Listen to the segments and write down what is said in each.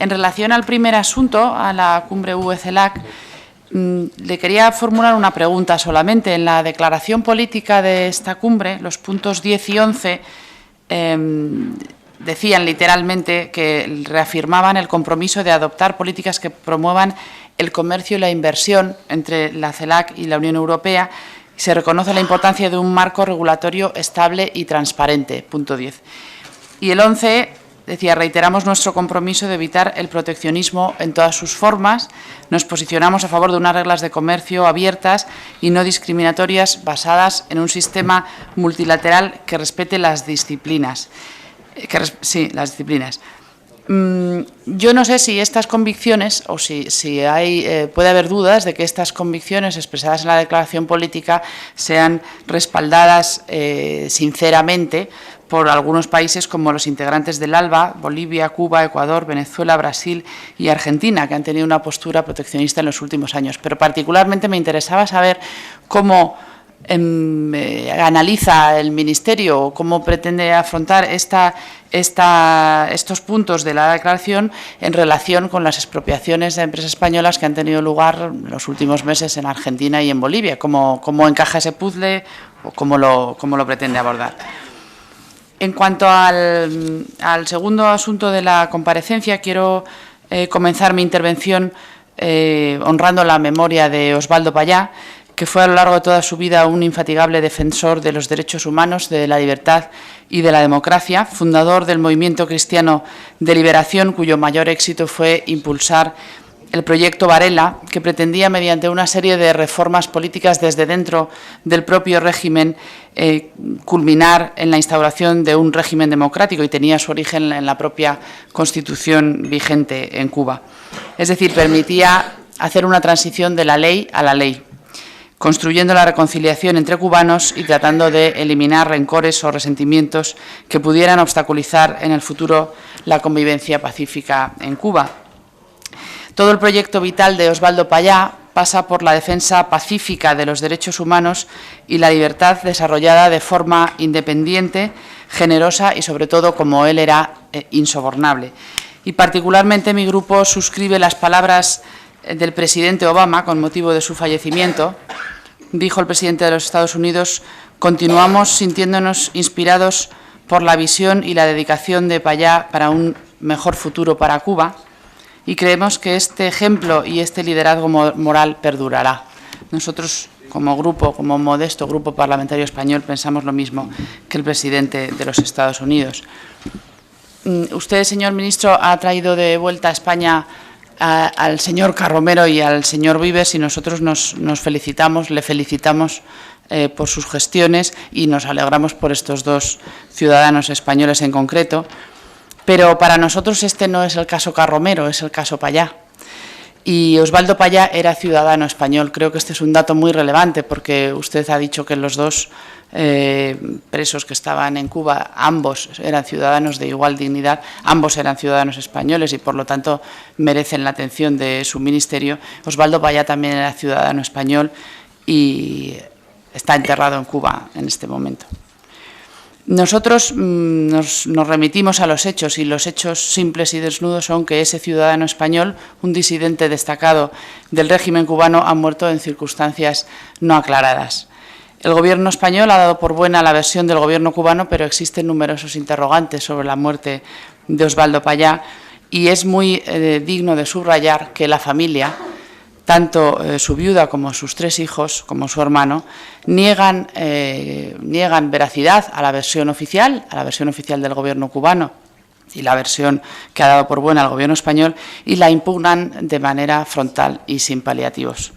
En relación al primer asunto, a la cumbre UE-CELAC, le quería formular una pregunta solamente. En la declaración política de esta cumbre, los puntos 10 y 11 decían literalmente que reafirmaban el compromiso de adoptar políticas que promuevan el comercio y la inversión entre la CELAC y la Unión Europea. Se reconoce la importancia de un marco regulatorio estable y transparente, punto 10. Y el 11 decía, reiteramos nuestro compromiso de evitar el proteccionismo en todas sus formas, nos posicionamos a favor de unas reglas de comercio abiertas y no discriminatorias basadas en un sistema multilateral que respete las disciplinas. Las disciplinas. Yo no sé si estas convicciones, o si puede haber dudas de que estas convicciones expresadas en la declaración política sean respaldadas sinceramente por algunos países como los integrantes del ALBA, Bolivia, Cuba, Ecuador, Venezuela, Brasil y Argentina, que han tenido una postura proteccionista en los últimos años. Pero particularmente me interesaba saber cómo analiza el Ministerio o cómo pretende afrontar estos puntos de la declaración en relación con las expropiaciones de empresas españolas que han tenido lugar en los últimos meses en Argentina y en Bolivia. ¿Cómo encaja ese puzzle o cómo lo pretende abordar? En cuanto al segundo asunto de la comparecencia, quiero comenzar mi intervención honrando la memoria de Osvaldo Payá, que fue a lo largo de toda su vida un infatigable defensor de los derechos humanos, de la libertad y de la democracia, fundador del movimiento cristiano de liberación, cuyo mayor éxito fue impulsar el proyecto Varela, que pretendía, mediante una serie de reformas políticas desde dentro del propio régimen, culminar en la instauración de un régimen democrático, y tenía su origen en la propia Constitución vigente en Cuba. Es decir, permitía hacer una transición de la ley a la ley, construyendo la reconciliación entre cubanos y tratando de eliminar rencores o resentimientos que pudieran obstaculizar en el futuro la convivencia pacífica en Cuba. Todo el proyecto vital de Osvaldo Payá pasa por la defensa pacífica de los derechos humanos y la libertad desarrollada de forma independiente, generosa y, sobre todo, como él era, insobornable. Y particularmente mi grupo suscribe las palabras del presidente Obama con motivo de su fallecimiento. Dijo el presidente de los Estados Unidos: continuamos sintiéndonos inspirados por la visión y la dedicación de Payá para un mejor futuro para Cuba, y creemos que este ejemplo y este liderazgo moral perdurará. Nosotros, como grupo, como modesto grupo parlamentario español, pensamos lo mismo que el presidente de los Estados Unidos. Usted, señor ministro, ha traído de vuelta a España al señor Carromero y al señor Vives, y nosotros le felicitamos por sus gestiones y nos alegramos por estos dos ciudadanos españoles en concreto. Pero para nosotros este no es el caso Carromero, es el caso Payá. Y Osvaldo Payá era ciudadano español. Creo que este es un dato muy relevante, porque usted ha dicho que los dos presos que estaban en Cuba, ambos eran ciudadanos de igual dignidad, ambos eran ciudadanos españoles y, por lo tanto, merecen la atención de su ministerio. Osvaldo Payá también era ciudadano español y está enterrado en Cuba en este momento. Nosotros nos remitimos a los hechos, y los hechos simples y desnudos son que ese ciudadano español, un disidente destacado del régimen cubano, ha muerto en circunstancias no aclaradas. El Gobierno español ha dado por buena la versión del Gobierno cubano, pero existen numerosos interrogantes sobre la muerte de Osvaldo Payá, y es muy digno de subrayar que la familia, tanto su viuda como sus tres hijos, como su hermano, niegan veracidad a la versión oficial del Gobierno cubano y la versión que ha dado por buena el Gobierno español, y la impugnan de manera frontal y sin paliativos.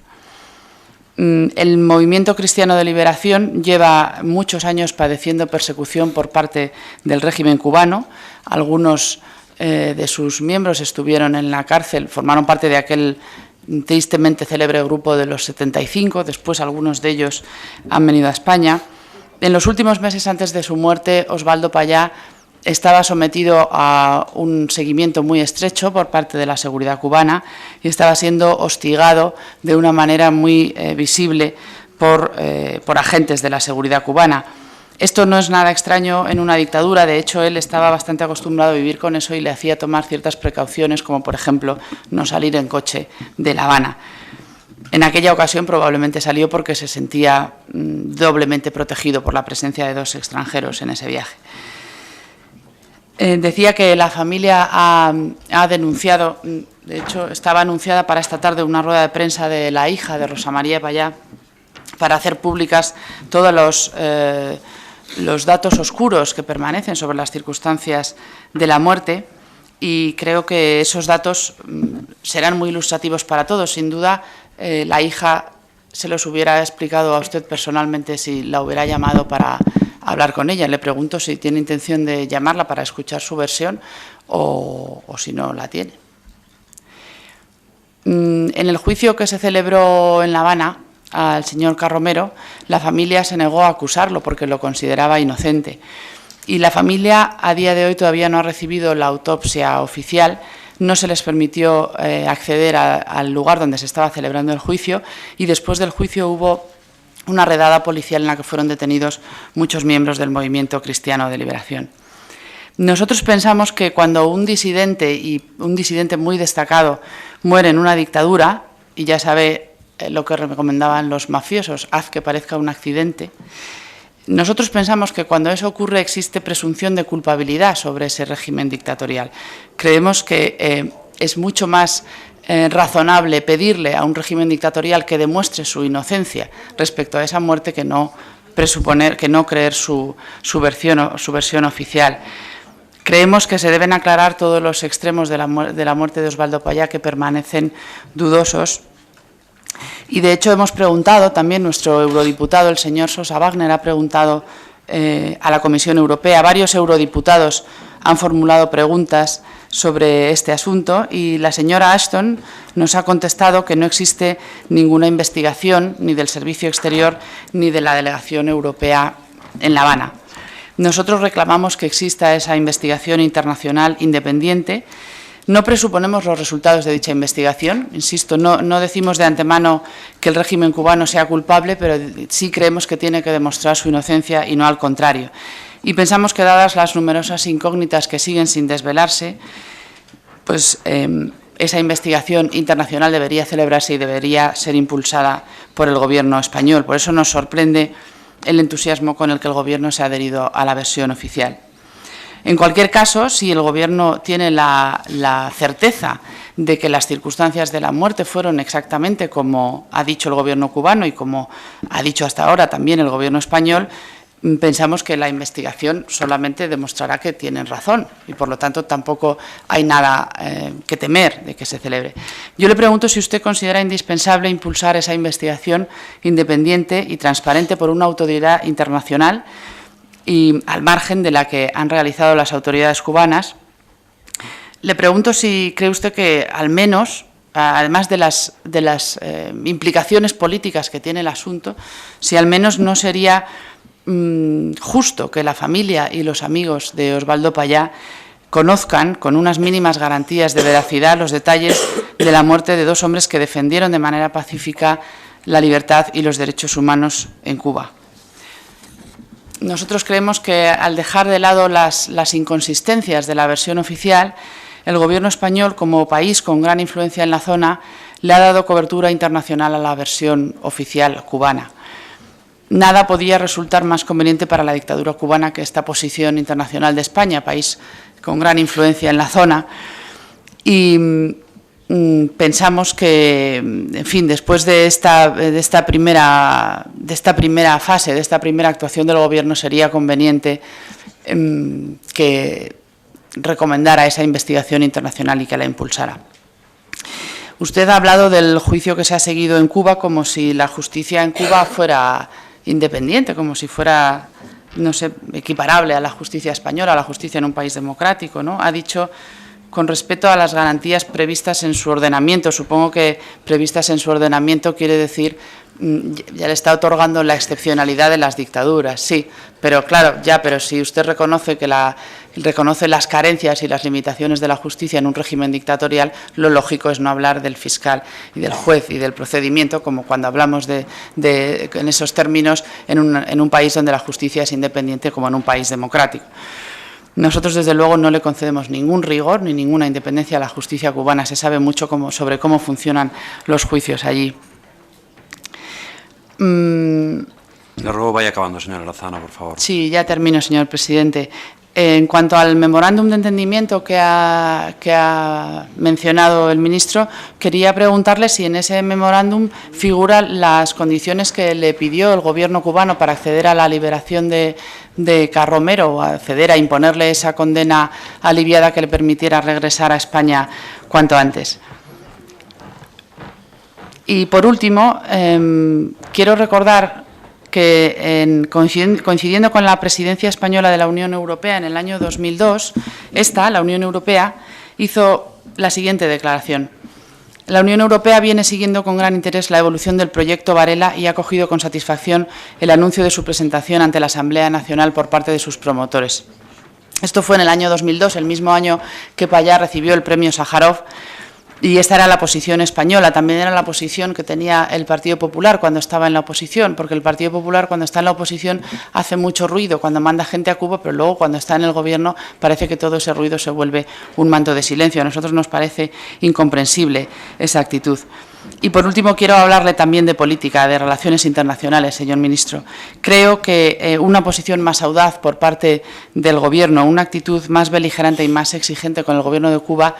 El movimiento cristiano de liberación lleva muchos años padeciendo persecución por parte del régimen cubano. Algunos de sus miembros estuvieron en la cárcel, formaron parte de aquel tristemente célebre grupo de los 75, después algunos de ellos han venido a España. En los últimos meses antes de su muerte, Osvaldo Payá estaba sometido a un seguimiento muy estrecho por parte de la seguridad cubana y estaba siendo hostigado de una manera muy visible por agentes de la seguridad cubana. Esto no es nada extraño en una dictadura, de hecho él estaba bastante acostumbrado a vivir con eso y le hacía tomar ciertas precauciones, como por ejemplo no salir en coche de La Habana. En aquella ocasión probablemente salió porque se sentía doblemente protegido por la presencia de 2 extranjeros en ese viaje. Decía que la familia ha denunciado, de hecho estaba anunciada para esta tarde una rueda de prensa de la hija de Rosa María Payá para hacer públicas todos los datos oscuros que permanecen sobre las circunstancias de la muerte, y creo que esos datos serán muy ilustrativos para todos. Sin duda, la hija se los hubiera explicado a usted personalmente si la hubiera llamado para hablar con ella. Le pregunto si tiene intención de llamarla para escuchar su versión o si no la tiene. En el juicio que se celebró en La Habana al señor Carromero, la familia se negó a acusarlo porque lo consideraba inocente. Y la familia a día de hoy todavía no ha recibido la autopsia oficial, no se les permitió acceder al lugar donde se estaba celebrando el juicio, y después del juicio hubo una redada policial en la que fueron detenidos muchos miembros del Movimiento Cristiano de Liberación. Nosotros pensamos que cuando un disidente, y un disidente muy destacado, muere en una dictadura, y ya sabe lo que recomendaban los mafiosos, haz que parezca un accidente, nosotros pensamos que cuando eso ocurre existe presunción de culpabilidad sobre ese régimen dictatorial. Creemos que es mucho más razonable pedirle a un régimen dictatorial que demuestre su inocencia respecto a esa muerte que no creer su versión oficial. Creemos que se deben aclarar todos los extremos de la muerte de Osvaldo Payá que permanecen dudosos. Y de hecho hemos preguntado, también nuestro eurodiputado, el señor Sosa Wagner, ha preguntado a la Comisión Europea, varios eurodiputados han formulado preguntas sobre este asunto y la señora Ashton nos ha contestado que no existe ninguna investigación ni del Servicio Exterior ni de la Delegación Europea en La Habana. Nosotros reclamamos que exista esa investigación internacional independiente. No presuponemos los resultados de dicha investigación, insisto, no decimos de antemano que el régimen cubano sea culpable, pero sí creemos que tiene que demostrar su inocencia y no al contrario. Y pensamos que, dadas las numerosas incógnitas que siguen sin desvelarse, pues esa investigación internacional debería celebrarse y debería ser impulsada por el Gobierno español. Por eso nos sorprende el entusiasmo con el que el Gobierno se ha adherido a la versión oficial. En cualquier caso, si el Gobierno tiene la certeza de que las circunstancias de la muerte fueron exactamente como ha dicho el Gobierno cubano y como ha dicho hasta ahora también el Gobierno español, pensamos que la investigación solamente demostrará que tienen razón y, por lo tanto, tampoco hay nada que temer de que se celebre. Yo le pregunto si usted considera indispensable impulsar esa investigación independiente y transparente por una autoridad internacional y al margen de la que han realizado las autoridades cubanas. Le pregunto si cree usted que, al menos, además de las implicaciones políticas que tiene el asunto, si al menos no sería justo que la familia y los amigos de Osvaldo Payá conozcan, con unas mínimas garantías de veracidad, los detalles de la muerte de 2 hombres que defendieron de manera pacífica la libertad y los derechos humanos en Cuba. Nosotros creemos que, al dejar de lado las inconsistencias de la versión oficial, el Gobierno español, como país con gran influencia en la zona, le ha dado cobertura internacional a la versión oficial cubana. Nada podía resultar más conveniente para la dictadura cubana que esta posición internacional de España, país con gran influencia en la zona, y pensamos que, en fin, después de esta primera fase, de esta primera actuación del Gobierno, sería conveniente que recomendara esa investigación internacional y que la impulsara. Usted ha hablado del juicio que se ha seguido en Cuba como si la justicia en Cuba fuera independiente, como si fuera, no sé, equiparable a la justicia española, a la justicia en un país democrático, ¿no? Ha dicho con respeto a las garantías previstas en su ordenamiento. Supongo que previstas en su ordenamiento quiere decir ya le está otorgando la excepcionalidad de las dictaduras, sí, pero claro, pero si usted reconoce reconoce las carencias y las limitaciones de la justicia en un régimen dictatorial, lo lógico es no hablar del fiscal y del juez y del procedimiento, como cuando hablamos en esos términos en un país donde la justicia es independiente, como en un país democrático. Nosotros, desde luego, no le concedemos ningún rigor ni ninguna independencia a la justicia cubana. Se sabe mucho sobre cómo funcionan los juicios allí. Le ruego vaya acabando, señora Lozano, por favor. Sí, ya termino, señor presidente. En cuanto al memorándum de entendimiento que ha mencionado el ministro, quería preguntarle si en ese memorándum figuran las condiciones que le pidió el Gobierno cubano para acceder a la liberación de Carromero, o acceder a imponerle esa condena aliviada que le permitiera regresar a España cuanto antes. Y, por último, quiero recordar que coincidiendo con la presidencia española de la Unión Europea en el año 2002, la Unión Europea, hizo la siguiente declaración. La Unión Europea viene siguiendo con gran interés la evolución del proyecto Varela y ha acogido con satisfacción el anuncio de su presentación ante la Asamblea Nacional por parte de sus promotores. Esto fue en el año 2002, el mismo año que Payá recibió el premio Sájarov. Y esta era la posición española, también era la posición que tenía el Partido Popular cuando estaba en la oposición, porque el Partido Popular cuando está en la oposición hace mucho ruido cuando manda gente a Cuba, pero luego cuando está en el Gobierno parece que todo ese ruido se vuelve un manto de silencio. A nosotros nos parece incomprensible esa actitud. Y, por último, quiero hablarle también de política, de relaciones internacionales, señor ministro. Creo que una posición más audaz por parte del Gobierno, una actitud más beligerante y más exigente con el Gobierno de Cuba,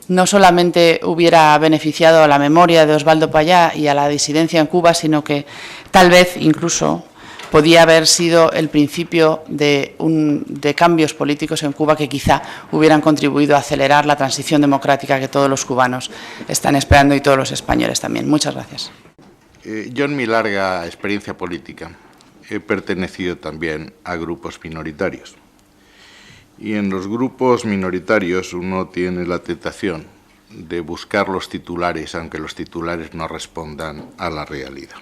no solamente hubiera beneficiado a la memoria de Osvaldo Payá y a la disidencia en Cuba, sino que tal vez incluso podía haber sido el principio de cambios políticos en Cuba que quizá hubieran contribuido a acelerar la transición democrática que todos los cubanos están esperando y todos los españoles también. Muchas gracias. Yo, en mi larga experiencia política, he pertenecido también a grupos minoritarios. Y en los grupos minoritarios uno tiene la tentación de buscar los titulares, aunque los titulares no respondan a la realidad.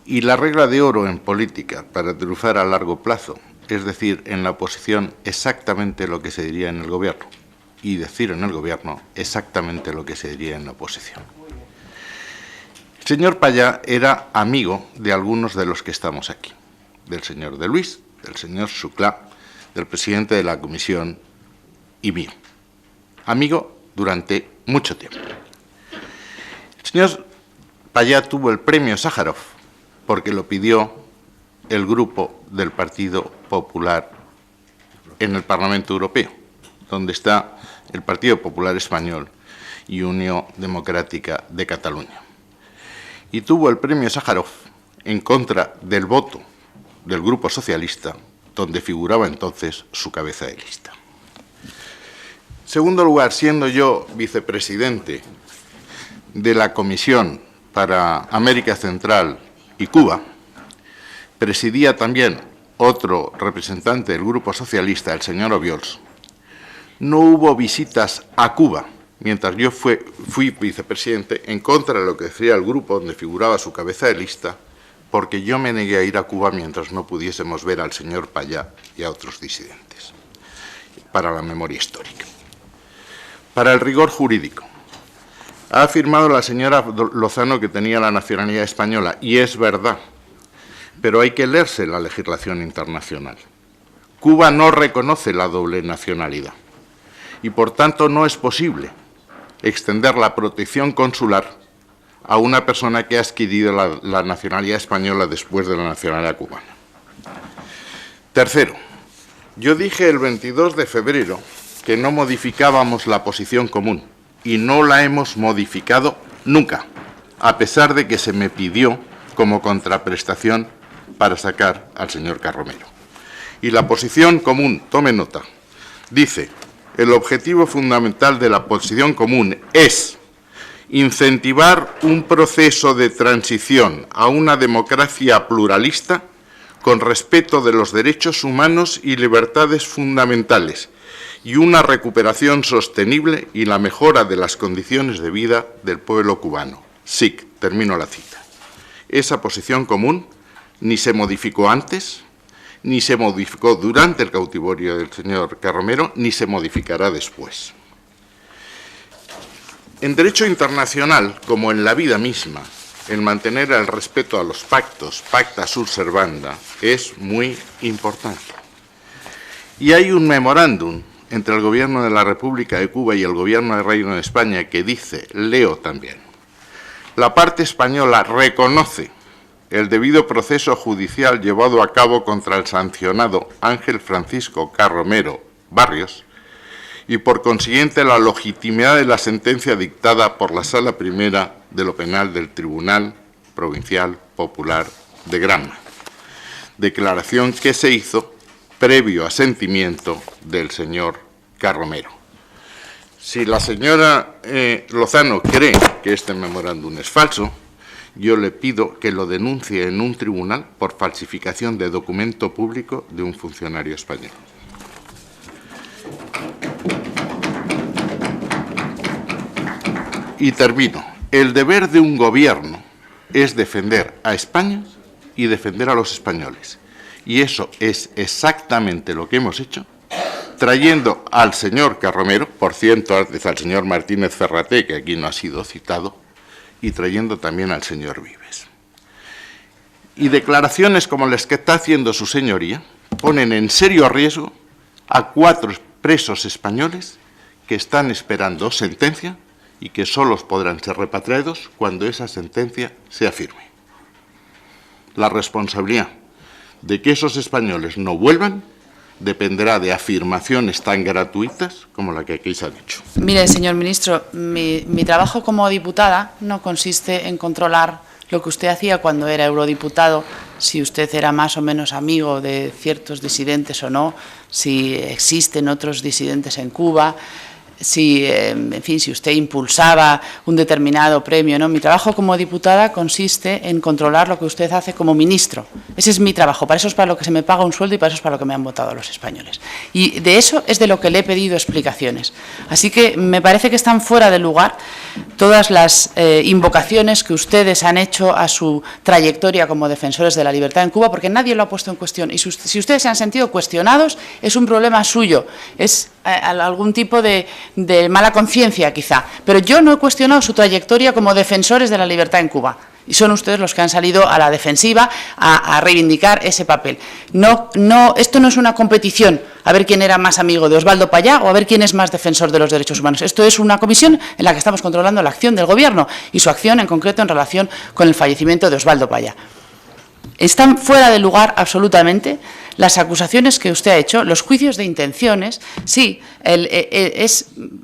Y la regla de oro en política para triunfar a largo plazo es decir en la oposición exactamente lo que se diría en el Gobierno y decir en el Gobierno exactamente lo que se diría en la oposición. El señor Payá era amigo de algunos de los que estamos aquí, del señor de Luis, del señor Xuclà, del presidente de la Comisión y mío. Amigo durante mucho tiempo. El señor Payá tuvo el premio Sájarov porque lo pidió el grupo del Partido Popular en el Parlamento Europeo, donde está el Partido Popular Español y Unión Democrática de Cataluña. Y tuvo el premio Sájarov en contra del voto del Grupo Socialista, donde figuraba entonces su cabeza de lista. En segundo lugar, siendo yo vicepresidente de la Comisión para América Central y Cuba, presidía también otro representante del Grupo Socialista, el señor Obiols. No hubo visitas a Cuba, mientras yo fui vicepresidente, en contra de lo que decía el grupo donde figuraba su cabeza de lista, porque yo me negué a ir a Cuba mientras no pudiésemos ver al señor Payá y a otros disidentes, para la memoria histórica. Para el rigor jurídico, ha afirmado la señora Lozano que tenía la nacionalidad española, y es verdad, pero hay que leerse la legislación internacional. Cuba no reconoce la doble nacionalidad, y por tanto no es posible extender la protección consular a una persona que ha adquirido la nacionalidad española después de la nacionalidad cubana. Tercero, yo dije el 22 de febrero que no modificábamos la posición común y no la hemos modificado nunca, a pesar de que se me pidió como contraprestación para sacar al señor Carromero. Y la posición común, tome nota, dice: el objetivo fundamental de la posición común es incentivar un proceso de transición a una democracia pluralista con respeto de los derechos humanos y libertades fundamentales y una recuperación sostenible y la mejora de las condiciones de vida del pueblo cubano. SIC, termino la cita. Esa posición común ni se modificó antes, ni se modificó durante el cautiverio del señor Carromero, ni se modificará después. En derecho internacional, como en la vida misma, el mantener el respeto a los pactos, pacta sunt servanda, es muy importante. Y hay un memorándum entre el Gobierno de la República de Cuba y el Gobierno del Reino de España que dice, leo también, la parte española reconoce el debido proceso judicial llevado a cabo contra el sancionado Ángel Francisco Carromero Barrios y, por consiguiente, la legitimidad de la sentencia dictada por la Sala Primera de lo Penal del Tribunal Provincial Popular de Granma. Declaración que se hizo previo asentimiento del señor Carromero. Si la señora Lozano cree que este memorándum es falso, yo le pido que lo denuncie en un tribunal por falsificación de documento público de un funcionario español. Y termino. El deber de un gobierno es defender a España y defender a los españoles. Y eso es exactamente lo que hemos hecho, trayendo al señor Carromero, por cierto, antes al señor Martínez Ferraté, que aquí no ha sido citado, y trayendo también al señor Vives. Y declaraciones como las que está haciendo su señoría ponen en serio riesgo a 4 presos españoles que están esperando sentencia y que solo podrán ser repatriados cuando esa sentencia sea firme. La responsabilidad de que esos españoles no vuelvan dependerá de afirmaciones tan gratuitas como la que aquí se ha dicho. Mire, señor ministro, mi trabajo como diputada no consiste en controlar lo que usted hacía cuando era eurodiputado, si usted era más o menos amigo de ciertos disidentes o no, si existen otros disidentes en Cuba, si, en fin, si usted impulsaba un determinado premio, ¿no? Mi trabajo como diputada consiste en controlar lo que usted hace como ministro. Ese es mi trabajo, para eso es para lo que se me paga un sueldo y para eso es para lo que me han votado los españoles. Y de eso es de lo que le he pedido explicaciones. Así que me parece que están fuera de lugar todas las invocaciones que ustedes han hecho a su trayectoria como defensores de la libertad en Cuba, porque nadie lo ha puesto en cuestión. Y si ustedes se han sentido cuestionados, es un problema suyo, es algún tipo de mala conciencia quizá, pero yo no he cuestionado su trayectoria como defensores de la libertad en Cuba. Y son ustedes los que han salido a la defensiva a reivindicar ese papel. Esto no es una competición a ver quién era más amigo de Osvaldo Payá o a ver quién es más defensor de los derechos humanos. Esto es una comisión en la que estamos controlando la acción del Gobierno y su acción en concreto en relación con el fallecimiento de Osvaldo Payá. Están fuera de lugar absolutamente las acusaciones que usted ha hecho, los juicios de intenciones. Sí,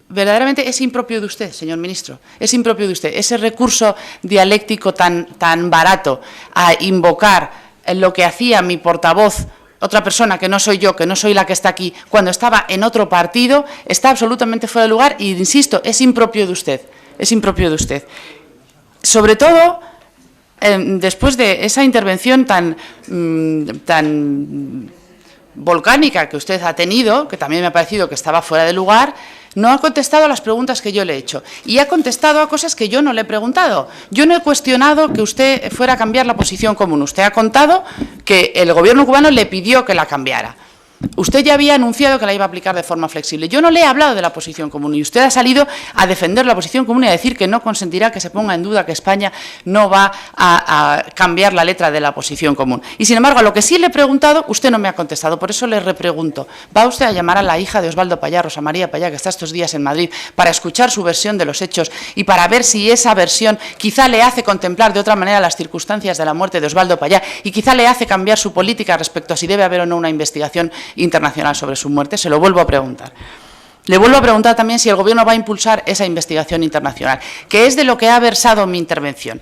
verdaderamente es impropio de usted, señor ministro, es impropio de usted. Ese recurso dialéctico tan barato a invocar lo que hacía mi portavoz, otra persona que no soy yo, que no soy la que está aquí, cuando estaba en otro partido, está absolutamente fuera de lugar y, insisto, es impropio de usted, es impropio de usted. Sobre todo, después de esa intervención tan volcánica que usted ha tenido, que también me ha parecido que estaba fuera de lugar, no ha contestado a las preguntas que yo le he hecho. Y ha contestado a cosas que yo no le he preguntado. Yo no he cuestionado que usted fuera a cambiar la posición común. Usted ha contado que el Gobierno cubano le pidió que la cambiara. Usted ya había anunciado que la iba a aplicar de forma flexible. Yo no le he hablado de la posición común y usted ha salido a defender la posición común y a decir que no consentirá que se ponga en duda que España no va a cambiar la letra de la posición común. Y, sin embargo, a lo que sí le he preguntado, usted no me ha contestado. Por eso le repregunto. ¿Va usted a llamar a la hija de Osvaldo Payá, Rosa María Payá, que está estos días en Madrid, para escuchar su versión de los hechos y para ver si esa versión quizá le hace contemplar de otra manera las circunstancias de la muerte de Osvaldo Payá y quizá le hace cambiar su política respecto a si debe haber o no una investigación internacional sobre su muerte? Se lo vuelvo a preguntar. Le vuelvo a preguntar también si el Gobierno va a impulsar esa investigación internacional, que es de lo que ha versado mi intervención.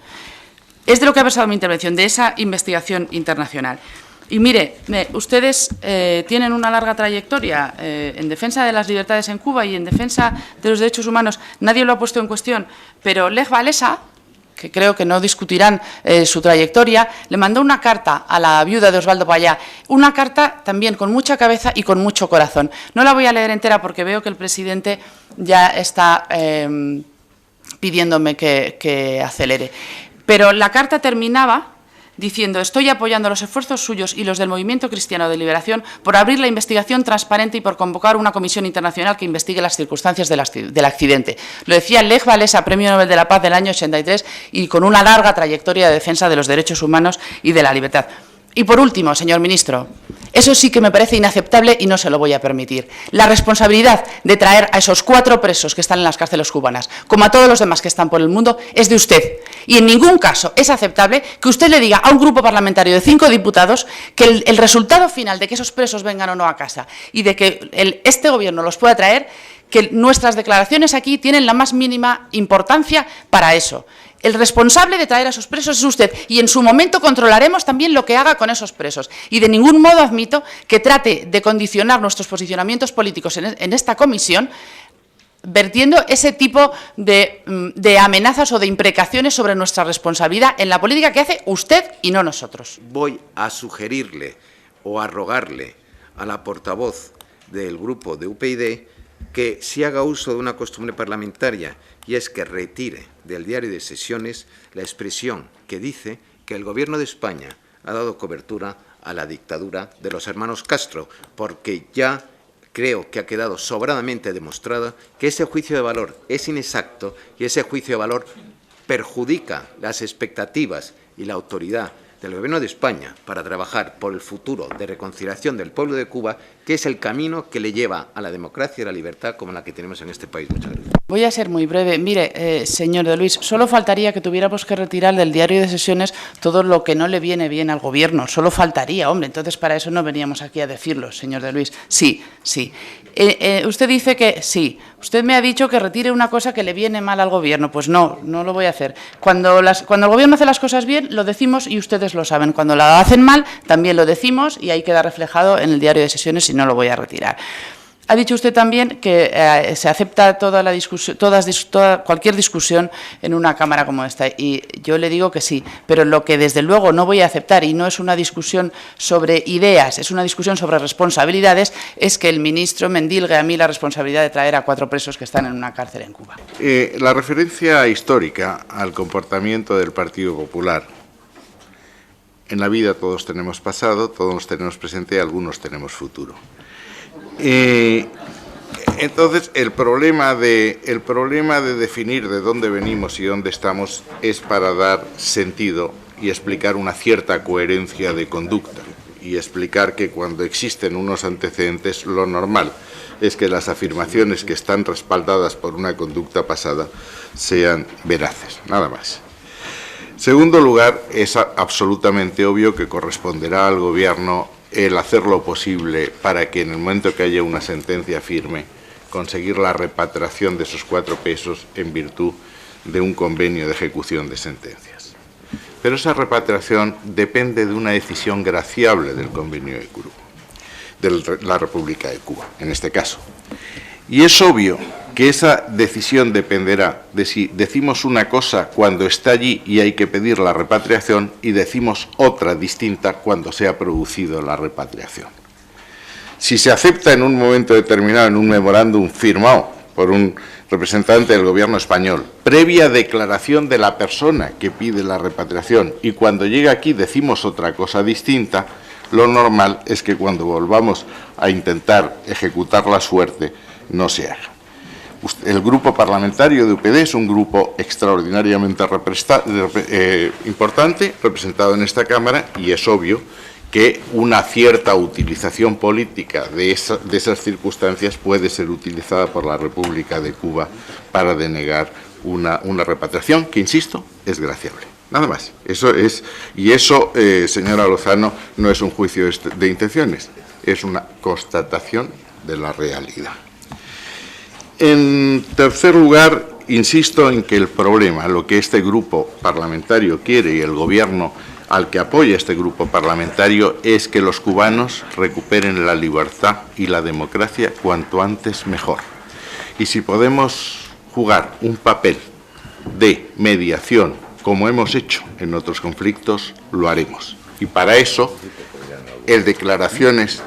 Es de lo que ha versado mi intervención, de esa investigación internacional. Y mire, ustedes tienen una larga trayectoria en defensa de las libertades en Cuba y en defensa de los derechos humanos. Nadie lo ha puesto en cuestión, pero Lech Walesa, que creo que no discutirán su trayectoria, le mandó una carta a la viuda de Osvaldo Payá, una carta también con mucha cabeza y con mucho corazón. No la voy a leer entera porque veo que el presidente ya está pidiéndome que acelere. Pero la carta terminaba diciendo: estoy apoyando los esfuerzos suyos y los del Movimiento Cristiano de Liberación por abrir la investigación transparente y por convocar una comisión internacional que investigue las circunstancias del accidente. Lo decía Lech Walesa, Premio Nobel de la Paz del año 83, y con una larga trayectoria de defensa de los derechos humanos y de la libertad. Y por último, señor ministro, eso sí que me parece inaceptable y no se lo voy a permitir. La responsabilidad de traer a esos 4 presos que están en las cárceles cubanas, como a todos los demás que están por el mundo, es de usted. Y en ningún caso es aceptable que usted le diga a un grupo parlamentario de 5 diputados que el resultado final de que esos presos vengan o no a casa y de que este Gobierno los pueda traer, que nuestras declaraciones aquí tienen la más mínima importancia para eso. El responsable de traer a esos presos es usted, y en su momento controlaremos también lo que haga con esos presos. Y de ningún modo admito que trate de condicionar nuestros posicionamientos políticos en esta comisión, vertiendo ese tipo de amenazas o de imprecaciones sobre nuestra responsabilidad en la política que hace usted y no nosotros. Voy a sugerirle o a rogarle a la portavoz del grupo de UPyD que si haga uso de una costumbre parlamentaria, y es que retire del diario de sesiones la expresión que dice que el Gobierno de España ha dado cobertura a la dictadura de los hermanos Castro, porque ya creo que ha quedado sobradamente demostrado que ese juicio de valor es inexacto y ese juicio de valor perjudica las expectativas y la autoridad del Gobierno de España para trabajar por el futuro de reconciliación del pueblo de Cuba, que es el camino que le lleva a la democracia y a la libertad como la que tenemos en este país. Muchas gracias. Voy a ser muy breve. Mire, señor de Luis, solo faltaría que tuviéramos que retirar del diario de sesiones todo lo que no le viene bien al Gobierno. Solo faltaría, hombre. Entonces, para eso no veníamos aquí a decirlo, señor de Luis. Sí, sí. Usted dice que sí. Usted me ha dicho que retire una cosa que le viene mal al Gobierno. Pues no, no lo voy a hacer. Cuando el Gobierno hace las cosas bien, lo decimos y ustedes lo saben. Cuando la hacen mal, también lo decimos y ahí queda reflejado en el diario de sesiones y no lo voy a retirar. Ha dicho usted también que se acepta toda la discusión, cualquier discusión en una Cámara como esta, y yo le digo que sí, pero lo que desde luego no voy a aceptar, y no es una discusión sobre ideas, es una discusión sobre responsabilidades, es que el ministro me endilgue a mí la responsabilidad de traer a 4 presos que están en una cárcel en Cuba. La referencia histórica al comportamiento del Partido Popular. En la vida todos tenemos pasado, todos tenemos presente y algunos tenemos futuro. Entonces, el problema de definir de dónde venimos y dónde estamos es para dar sentido y explicar una cierta coherencia de conducta y explicar que cuando existen unos antecedentes, lo normal es que las afirmaciones que están respaldadas por una conducta pasada sean veraces, nada más. Segundo lugar, es absolutamente obvio que corresponderá al Gobierno el hacer lo posible para que en el momento que haya una sentencia firme, conseguir la repatriación de esos 4 presos en virtud de un convenio de ejecución de sentencias. Pero esa repatriación depende de una decisión graciable del convenio de Cuba, de la República de Cuba, en este caso. Y es obvio que esa decisión dependerá de si decimos una cosa cuando está allí y hay que pedir la repatriación y decimos otra distinta cuando se ha producido la repatriación. Si se acepta en un momento determinado en un memorándum firmado por un representante del Gobierno español, previa declaración de la persona que pide la repatriación, y cuando llega aquí decimos otra cosa distinta, lo normal es que cuando volvamos a intentar ejecutar la suerte no se haga. El grupo parlamentario de UPyD es un grupo extraordinariamente importante, representado en esta Cámara, y es obvio que una cierta utilización política de esas circunstancias puede ser utilizada por la República de Cuba para denegar una repatriación que, insisto, es graciable. Nada más. Eso es, y eso, señora Lozano, no es un juicio de intenciones, es una constatación de la realidad. En tercer lugar, insisto en que el problema, lo que este grupo parlamentario quiere y el Gobierno al que apoya este grupo parlamentario, es que los cubanos recuperen la libertad y la democracia cuanto antes mejor. Y si podemos jugar un papel de mediación como hemos hecho en otros conflictos, lo haremos. Y para eso, el declaraciones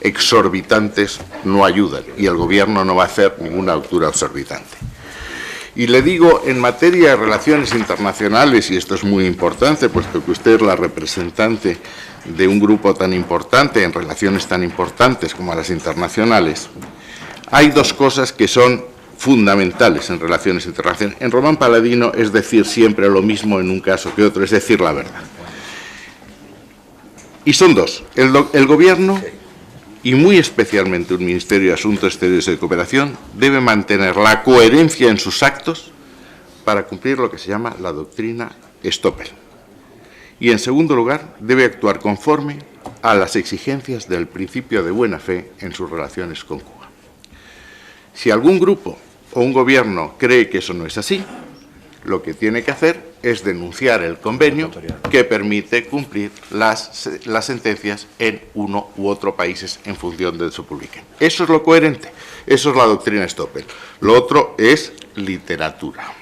exorbitantes no ayudan y el Gobierno no va a hacer ninguna altura exorbitante. Y le digo, en materia de relaciones internacionales, y esto es muy importante, puesto que usted es la representante de un grupo tan importante, en relaciones tan importantes como las internacionales, hay dos cosas que son fundamentales en relaciones internacionales. En Román Paladino es decir siempre lo mismo en un caso que otro, es decir la verdad. Y son dos. El Gobierno, y muy especialmente un Ministerio de Asuntos Exteriores y de Cooperación, debe mantener la coherencia en sus actos para cumplir lo que se llama la doctrina Stoppel. Y, en segundo lugar, debe actuar conforme a las exigencias del principio de buena fe en sus relaciones con Cuba. Si algún grupo o un Gobierno cree que eso no es así, lo que tiene que hacer es denunciar el convenio que permite cumplir las sentencias en uno u otro país en función de eso publiquen. Eso es lo coherente, eso es la doctrina Stoppel. Lo otro es literatura.